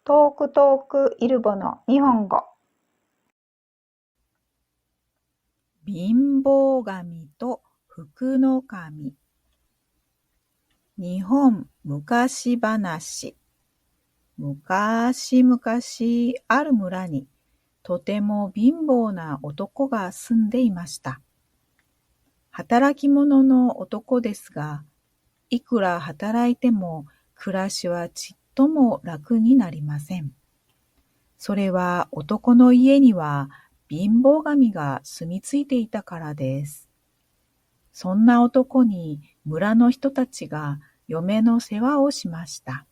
トークトークイルボの日本語。貧乏神と福の神。日本昔話。昔々ある村にとても貧乏な男が住んでいました。働き者の男ですが、いくら働いても暮らしはちっとも楽になりません。それは男の家には貧乏神が住み着いていたからです。そんな男に村の人たちが嫁の世話をしました。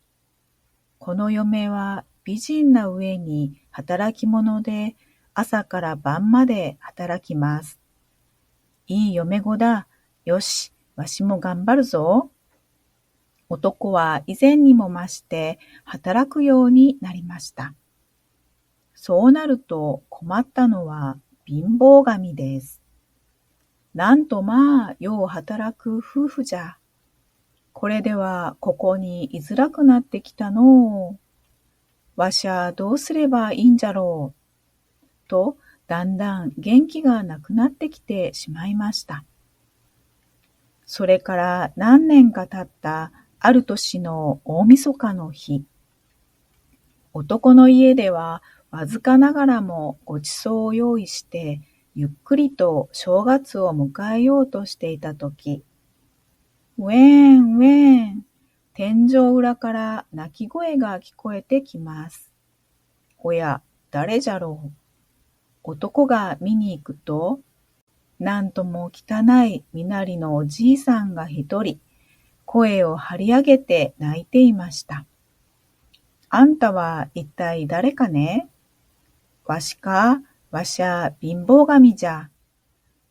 この嫁は美人な上に働き者で朝から晩まで働きます。いい嫁子だ。よし、わしも頑張るぞ。男は以前にも増して働くようになりました。そうなると困ったのは貧乏神です。なんとまあよう働く夫婦じゃ。これではここに居づらくなってきたのう。わしゃどうすればいいんじゃろう。とだんだん元気がなくなってきてしまいました。それから何年か経ったある年の大晦日の日、男の家ではわずかながらもごちそうを用意してゆっくりと正月を迎えようとしていたとき、ウェーンウェーン、天井裏から泣き声が聞こえてきます。おや、誰じゃろう。男が見に行くと、なんとも汚い身なりのおじいさんが一人、声を張り上げて泣いていました。あんたは一体誰かね。わしか、わしゃ貧乏神じゃ。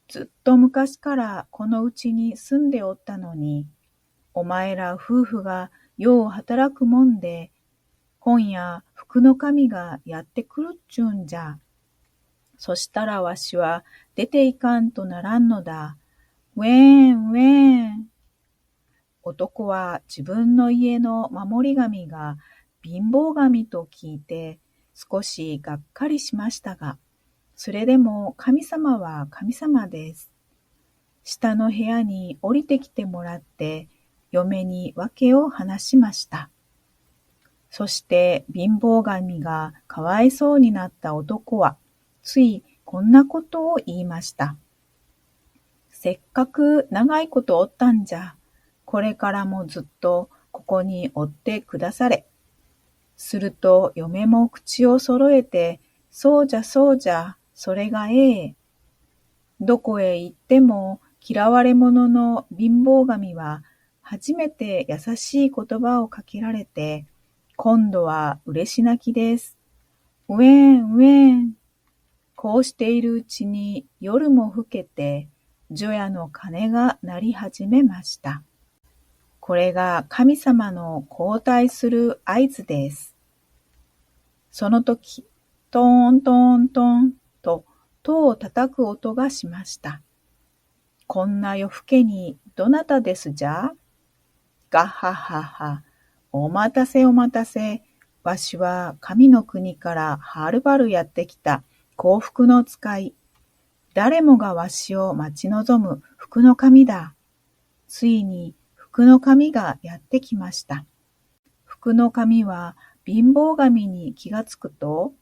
ずっと昔からこのうちに住んでおったのに、お前ら夫婦がよう働くもんで、今夜福の神がやってくるっちゅうんじゃ。そしたらわしは出ていかんとならんのだ。ウェーンウェーン。男は自分の家の守り神が貧乏神と聞いて少しがっかりしましたが、それでも神様は神様です。下の部屋に降りてきてもらって嫁に訳を話しました。そして貧乏神がかわいそうになった男はついこんなことを言いました。せっかく長いことおったんじゃ。これからもずっとここにおってくだされ。すると嫁も口を揃えて、そうじゃそうじゃ、それがええ。どこへ行っても嫌われ者の貧乏神は初めて優しい言葉をかけられて、今度は嬉し泣きです。ウェーンウェーン。こうしているうちに夜も更けて、除夜の鐘が鳴り始めました。これが神様の交代する合図です。その時、トーントーントーンと戸を叩く音がしました。こんな夜更けにどなたですじゃ？ガッハッハッハ。お待たせお待たせ。わしは神の国からはるばるやってきた幸福の使い。誰もがわしを待ち望む福の神だ。ついに福の神がやってきました。福の神は貧乏神に気がつくと、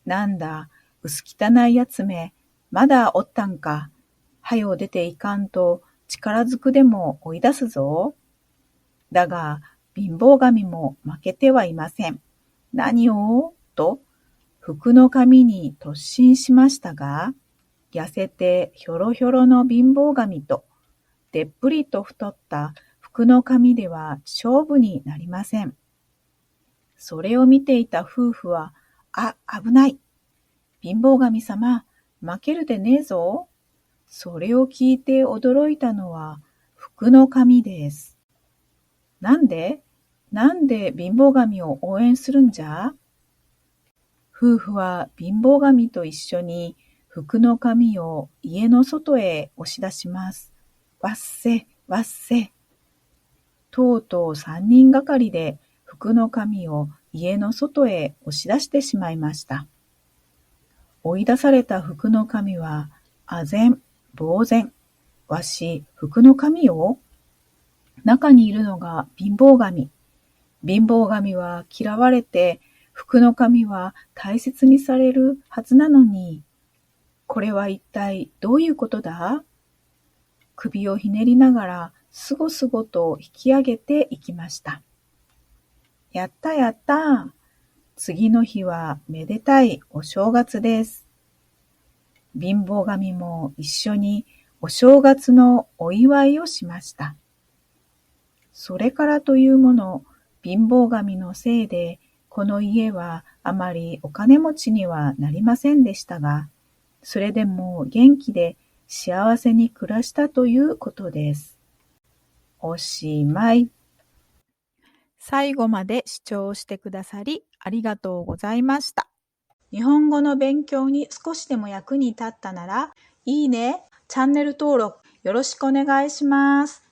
なんだ、薄汚いやつめ、まだおったんか。はよ出ていかんと力ずくでも追い出すぞ。だが貧乏神も負けてはいません。何をと福の神に突進しましたが、痩せてひょろひょろの貧乏神とでっぷりと太った福の神では勝負になりません。それを見ていた夫婦は、危ない。貧乏神様、負けるでねえぞ。それを聞いて驚いたのは福の神です。なんで貧乏神を応援するんじゃ？夫婦は貧乏神と一緒に福の神を家の外へ押し出します。わっせ、わっせ。とうとう3人がかりで福の神を家の外へ押し出してしまいました。追い出された福の神は、あぜん、ぼうぜん、わし、福の神よ。中にいるのが貧乏神。貧乏神は嫌われて、福の神は大切にされるはずなのに、これは一体どういうことだ？首をひねりながら、すごすごと引き上げていきました。やったやった。次の日はめでたいお正月です。貧乏神も一緒にお正月のお祝いをしました。それからというもの、貧乏神のせいで、この家はあまりお金持ちにはなりませんでしたが、それでも元気で幸せに暮らしたということです。おしまい。最後まで視聴してくださりありがとうございました。日本語の勉強に少しでも役に立ったなら、いいね、チャンネル登録よろしくお願いします。